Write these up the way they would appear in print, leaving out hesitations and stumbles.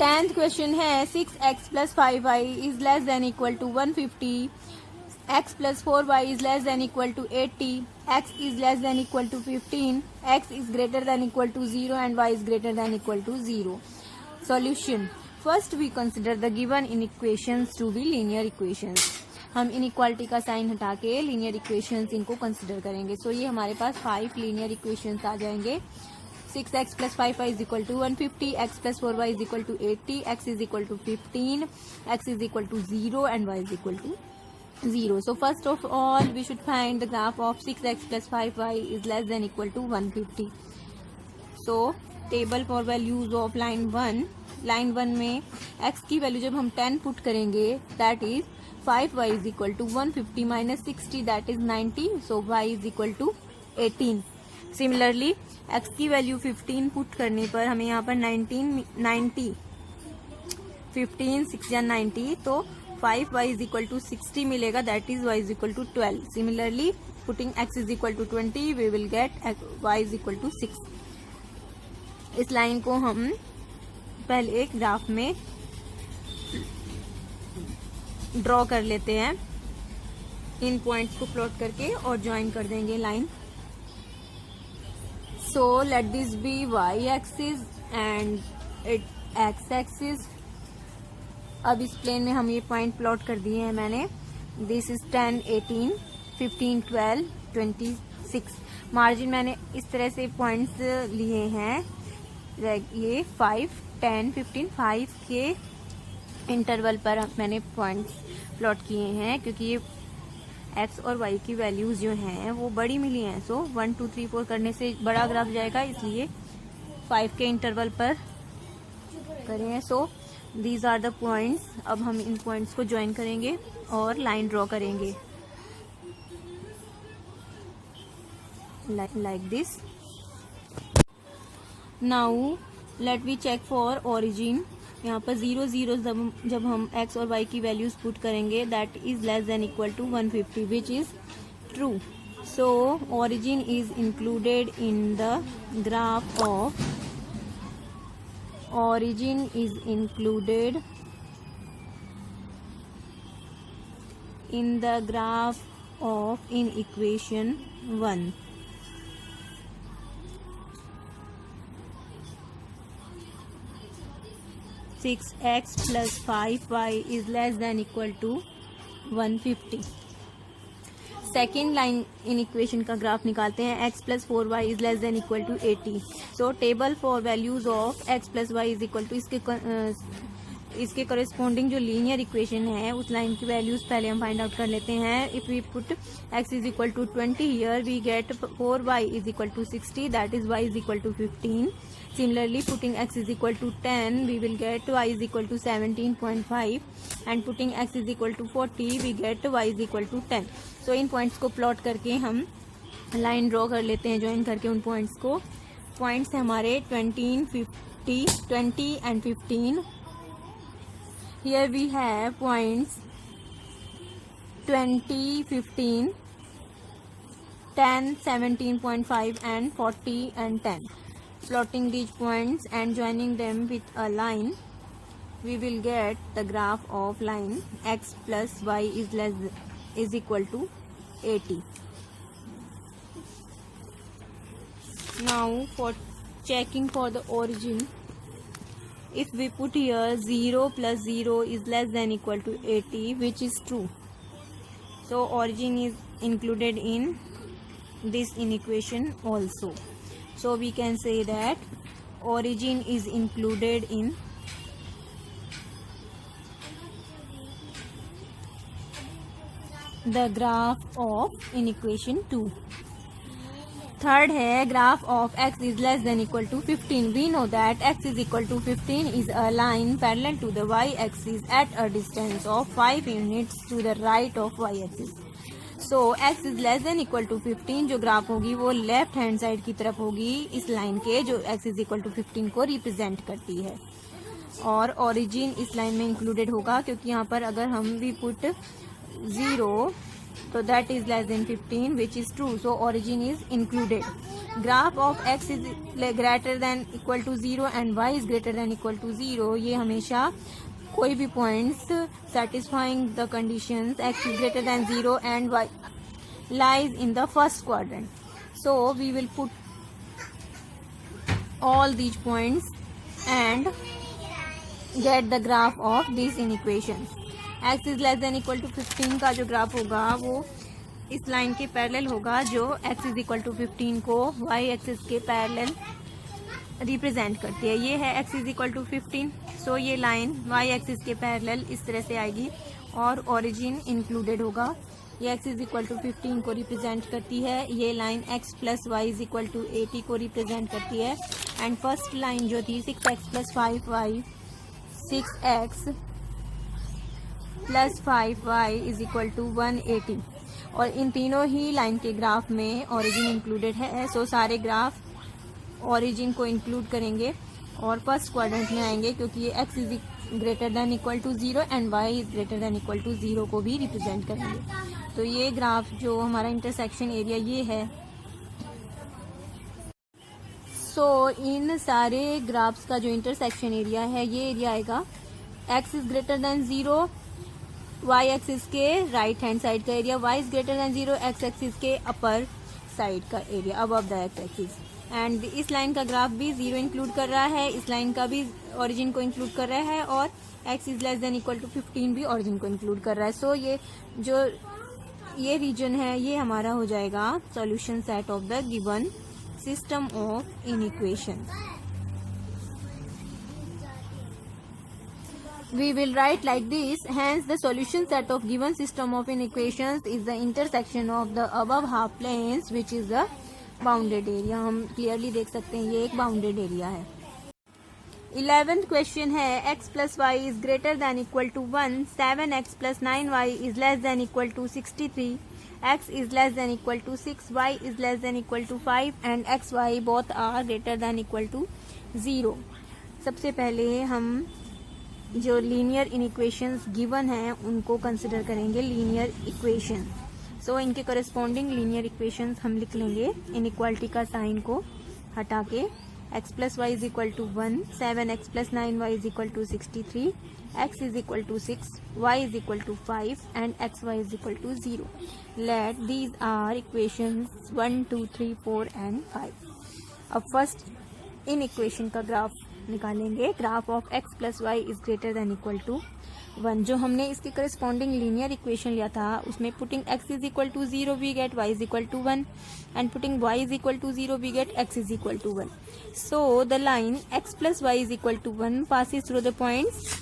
10th question है 6x plus 5y is less than equal to 150, x plus 4y is less than equal to 80, x is less than equal to 15, x is greater than equal to 0 and y is greater than equal to 0. Solution. First we consider the given inequations to be linear equations. हम inequality का sign हटा के linear equations इनको consider करेंगे. सो ये हमारे पास 5 linear equations आ जाएंगे. 6x plus 5y is equal to 150, x plus 4y is equal to 80, x is equal to 15, x is equal to 0 and y is equal to 0. So first of all we should find the graph of 6x plus 5y is less than equal to 150. So table for values of line 1. line 1 में x की value जब हम 10 put करेंगे that is 5y is equal to 150 minus 60 that is 90. So y is equal to 18. Similarly x की value 15 put करने पर हमें यहाँ पर 90 15 6 या 90 तो 5y is equal to 60 मिलेगा that is y is equal to 12. Similarly putting x is equal to 20 we will get y is equal to 6. इस लाइन को हम पहले एक ग्राफ में ड्रॉ कर लेते हैं. इन पॉइंट्स को प्लॉट करके और ज्वाइन कर देंगे line. So let this be y axis and it x axis. अब इस प्लेन में हम ये पॉइंट प्लॉट कर दिए हैं मैंने. This is 10 18 15 12 26. मार्जिन मैंने इस तरह से पॉइंट्स लिए हैं. ये 5 10 15 5 के इंटरवल पर मैंने पॉइंट्स प्लॉट किए हैं क्योंकि ये x और y की वैल्यूज जो हैं वो बड़ी मिली हैं. सो 1 2 3 4 करने से बड़ा ग्राफ जाएगा इसलिए 5 के इंटरवल पर करें. So these are the points. अब हम इन पॉइंट्स को ज्वाइन करेंगे और लाइन ड्रॉ करेंगे like this. Now let we check for origin. यहाँ पर 0 0 जब हम x और y की वैल्यूज पुट करेंगे that is less than equal to 150 which is true. So origin is included in the graph of in equation 1. Six x plus 5y is less than equal to 150. Second line in equation का graph निकालते हैं. x plus 4y is less than equal to 80. So table for values of x plus y is equal to इसके corresponding जो linear equation है उस line की values पहले हम फाइंड आउट कर लेते हैं. If we put x is equal to 20 here we get 4y is equal to 60 that is y is equal to 15. Similarly putting x is equal to 10 we will get y is equal to 17.5 and putting x is equal to 40 we get y is equal to 10. So in points को plot करके हम line draw कर लेते हैं join करके उन points को. Points है हमारे 20 and 15. Here we have points 20 15 10 17.5 and 40 and 10. Plotting these points and joining them with a line we will get the graph of line x plus y is equal to 80. Now for checking for the origin, if we put here 0 plus 0 is less than equal to 80 which is true. So origin is included in this inequation also. So we can say that origin is included in the graph of inequation 2. Third है graph of x is less than equal to 15. We know that x is equal to 15 is a line parallel to the y axis at a distance of 5 units to the right of y axis. So x is less than equal to 15 जो graph होगी वो left hand side की तरफ होगी इस line के जो x is equal to 15 को रिप्रेजेंट करती है. और ओरिजिन इस लाइन में इंक्लूडेड होगा क्योंकि यहाँ पर अगर हम भी put 0 So that is less than 15, which is true. So origin is included. Graph of x is greater than equal to 0 and y is greater than equal to 0. ये हमेशा कोई भी points satisfying the conditions x is greater than 0 and y lies in the first quadrant. So we will put all these points and get the graph of these inequations. x is less than equal to 15 का जो graph होगा वो इस line के parallel होगा जो x is equal to 15 को y axis के पैरेलल रिप्रेजेंट करती है. ये है x is equal to 15. सो ये लाइन y एक्सिस के पैरेलल इस तरह से आएगी और ओरिजिन इंक्लूडेड होगा. ये x is equal to 15 को रिप्रेजेंट करती है. ये line x plus y is equal to 80 को रिप्रेजेंट करती है. एंड फर्स्ट लाइन जो थी 6x plus 5y 6x plus 5y is equal to 180. और इन तीनों ही लाइन के ग्राफ में ओरिजिन इंक्लूडेड है. सो सारे ग्राफ ओरिजिन को इंक्लूड करेंगे और फर्स्ट क्वाड्रेंट में आएंगे क्योंकि ये x is greater than equal to 0 and y is greater than equal to 0 को भी रिप्रेजेंट करेंगे. तो ये ग्राफ जो हमारा इंटरसेक्शन एरिया ये है. सो इन सारे ग्राफ्स का जो इंटरसेक्शन एरिया है ये एरिया आएगा x is greater then 0 y axis के राइट हैंड साइड का area, y is greater then 0 x axis के अपर साइड का area above the x axis. And इस लाइन का ग्राफ भी 0 इंक्लूड कर रहा है, इस लाइन का भी ओरिजिन को इंक्लूड कर रहा है और x is less than equal to 15 भी ओरिजिन को इंक्लूड कर रहा है. सो ये जो ये रीजन है ये हमारा हो जाएगा solution set of the given system of inequation. We will write like this. Hence, the solution set of given system of inequations is the intersection of the above half planes, which is the bounded area. हम clearly देख सकते हैं ये एक bounded area है. 11th question है x plus y is greater than equal to 1. 7x plus 9y is less than equal to 63. x is less than equal to 6. y is less than equal to 5 and x y both are greater than equal to 0. सबसे पहले हम जो linear इनइक्वेशंस given हैं उनको consider करेंगे linear equation. सो इनके corresponding linear equations हम लिख लेंगे इनइक्वालिटी का साइन को हटा के. x plus y is equal to 1, 7x plus 9y is equal to 63, x is equal to 6, y is equal to 5 and xy is equal to 0. Let these are equations 1, 2, 3, 4 and 5. अब first inequation का graph निकालेंगे. Graph of x plus y is greater than equal to 1. जो हमने इसके corresponding linear equation लिया था उसमें putting x is equal to 0 we get y is equal to 1 and putting y is equal to 0 we get x is equal to 1. So the line x plus y is equal to 1 passes through the points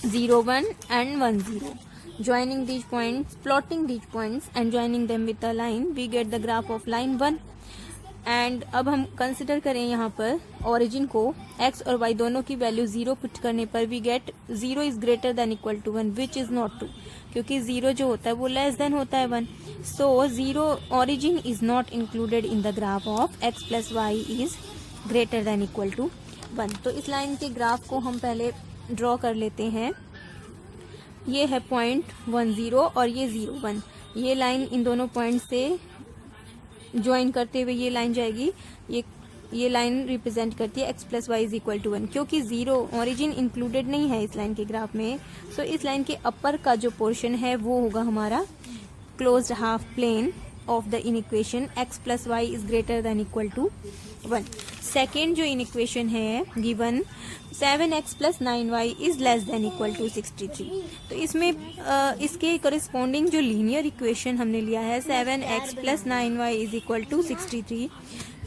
0, 1 and 1, 0. Joining these points, plotting these points and joining them with a line, we get the graph of line 1. And अब हम consider करें यहाँ पर origin को x और y दोनों की value 0 put करने पर we get 0 is greater than equal to 1 which is not true क्योंकि 0 जो होता है वो लेस देन होता है 1. So 0 origin is not included in the graph of x plus y is greater than equal to 1. तो इस लाइन के ग्राफ को हम पहले ड्रॉ कर लेते हैं. ये है पॉइंट 1, 0 और ये 0, 1. ये लाइन इन दोनों पॉइंट से ज्वाइन करते हुए ये लाइन जाएगी. ये लाइन रिप्रेजेंट करती है x plus y is equal to 1. क्योंकि 0 ओरिजिन इंक्लूडेड नहीं है इस लाइन के ग्राफ में, सो इस लाइन के अपर का जो पोर्शन है वो होगा हमारा closed half plane of the inequation x plus y is greater than equal to 1. Second जो इनइक्वेशन है given 7x plus 9y is less than equal to 63. तो इसमें इसके करस्पॉन्डिंग जो लीनियर इक्वेशन हमने लिया है 7x plus 9y is equal to 63.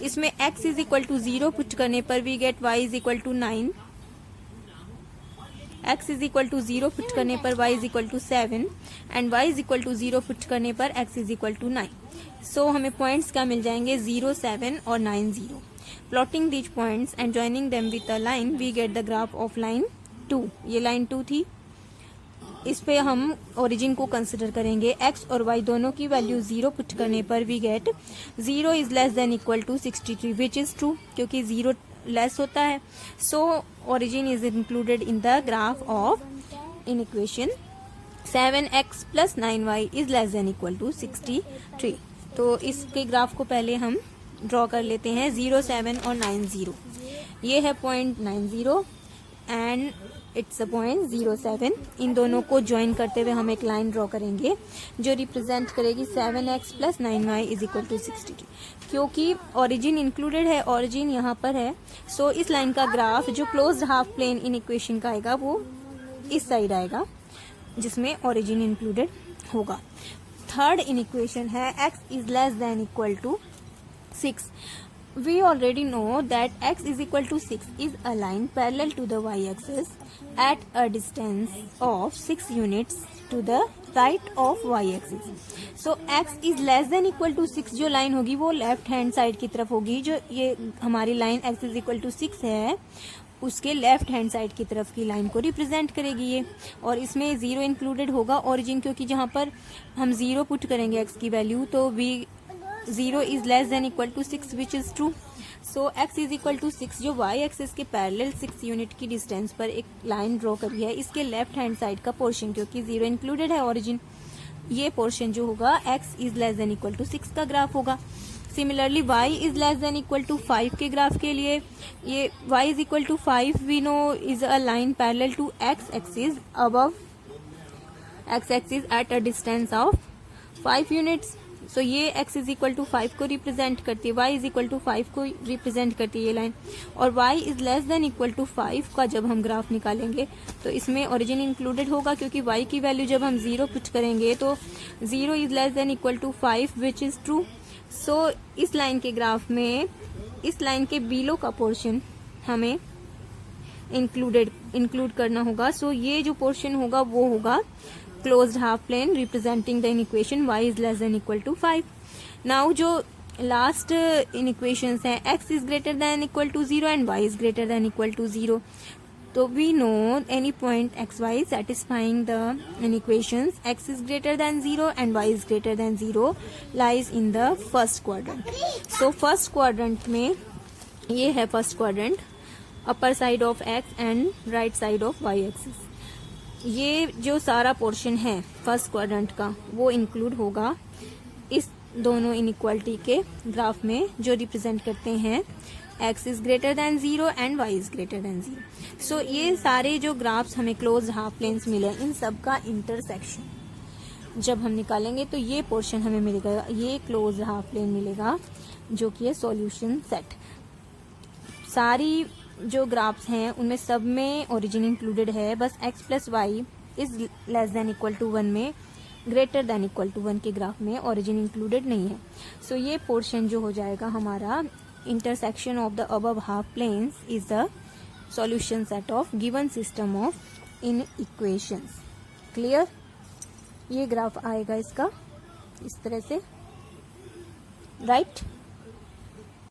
इसमें x is equal to 0 put करने पर we get y is equal to 9, x is equal to 0 put करने पर y is equal to 7 and y is equal to 0 put करने पर x is equal to 9. So हमें points क्या मिल जाएंगे 0, 7 और 9, 0. Plotting these points and joining them with a line, we get the graph of line 2. ये line 2 थी. इस पे हम ओरिजिन को कंसिडर करेंगे. x और y दोनों की वैल्यू 0 पुट करने पर we get 0 is less than equal to 63 which is true क्योंकि 0 लेस होता है. So origin is included in the graph of inequation 7x plus 9y is less than equal to 63। तो इसके graph को पहले हम ड्रॉ कर लेते हैं। 0, 7 और 9, 0। ये है point 90 and it's a point 07। इन दोनों को ज्वाइन करते हुए हम एक लाइन ड्रॉ करेंगे जो रिप्रेजेंट करेगी 7x plus 9y is equal to 63। क्योंकि ओरिजिन इंक्लूडेड है, ओरिजिन यहाँ पर है, सो इस लाइन का ग्राफ जो closed half plane inequation का आएगा वो इस साइड आएगा जिसमें ओरिजिन इंक्लूडेड होगा। थर्ड इन इक्वेशन है x is less than equal to 6। We already know that x is equal to 6 is a line parallel to the y-axis at a distance of 6 units to the right of y-axis. So x is less than equal to 6 जो line होगी वो left hand side की तरफ होगी। जो ये हमारी line x is equal to 6 है उसके लेफ्ट हैंड साइड की तरफ की लाइन को रिप्रेजेंट करेगी ये। और इसमें 0 इंक्लूडेड होगा ओरिजिन, क्योंकि जहाँ पर हम 0 पुट करेंगे x की वैल्यू तो 0 is less than equal to 6 which is true. So x is equal to 6 जो y एक्सिस के पैरेलल 6 यूनिट की डिस्टेंस पर एक लाइन ड्रॉ करी है, इसके लेफ्ट हैंड साइड का पोर्शन क्योंकि 0 इंक्लूडेड है ओरिजिन, ये पोर्शन जो होगा x is less than equal to 6 का ग्राफ होगा। Similarly y is less than equal to 5 के ग्राफ के लिए ये y is equal to 5 we know is a line parallel to x axis above x axis at a distance of 5 units। सो ये x is equal to 5 को represent करती है, y is equal to 5 को represent करती है ये line. और y is less than equal to 5 का जब हम ग्राफ निकालेंगे तो इसमें ओरिजिन इंक्लूडेड होगा, क्योंकि y की वैल्यू जब हम 0 पुट करेंगे तो 0 is less than equal to 5 which is true. So इस लाइन के ग्राफ में इस लाइन के बिलो का पोर्शन हमें इंक्लूड करना होगा। सो ये जो पोर्शन होगा वो होगा closed half plane representing the inequation y is less than equal to 5. Now जो last inequations हैं x is greater than equal to 0 and y is greater than equal to 0. तो we know any point xy satisfying the inequations x is greater than 0 and y is greater than 0 lies in the first quadrant. So first quadrant में ये है first quadrant, upper side of x and right side of y axis. ये जो सारा portion है first quadrant का वो include होगा इस दोनों इनइक्वालिटी के ग्राफ में जो रिप्रेजेंट करते हैं x is greater then 0 and y is greater then 0। सो ये सारे जो ग्राफ्स हमें क्लोज हाफ प्लेन्स मिले इन सब का इंटरसेक्शन जब हम निकालेंगे तो ये पोर्शन हमें मिलेगा, ये क्लोज हाफ प्लेन मिलेगा जो कि है सॉल्यूशन सेट। सारी जो ग्राफ्स हैं उनमें सब में ओरिजिन इंक्लूडेड है, बस x plus y is less than equal to 1 में ग्रेटर देन इक्वल टू 1 के ग्राफ में ओरिजिन इंक्लूडेड नहीं है। सो ये पोर्शन जो हो जाएगा हमारा intersection of the above half planes is the solution set of given system of inequations. Clear? ये ग्राफ आएगा इसका इस तरह से, राइट?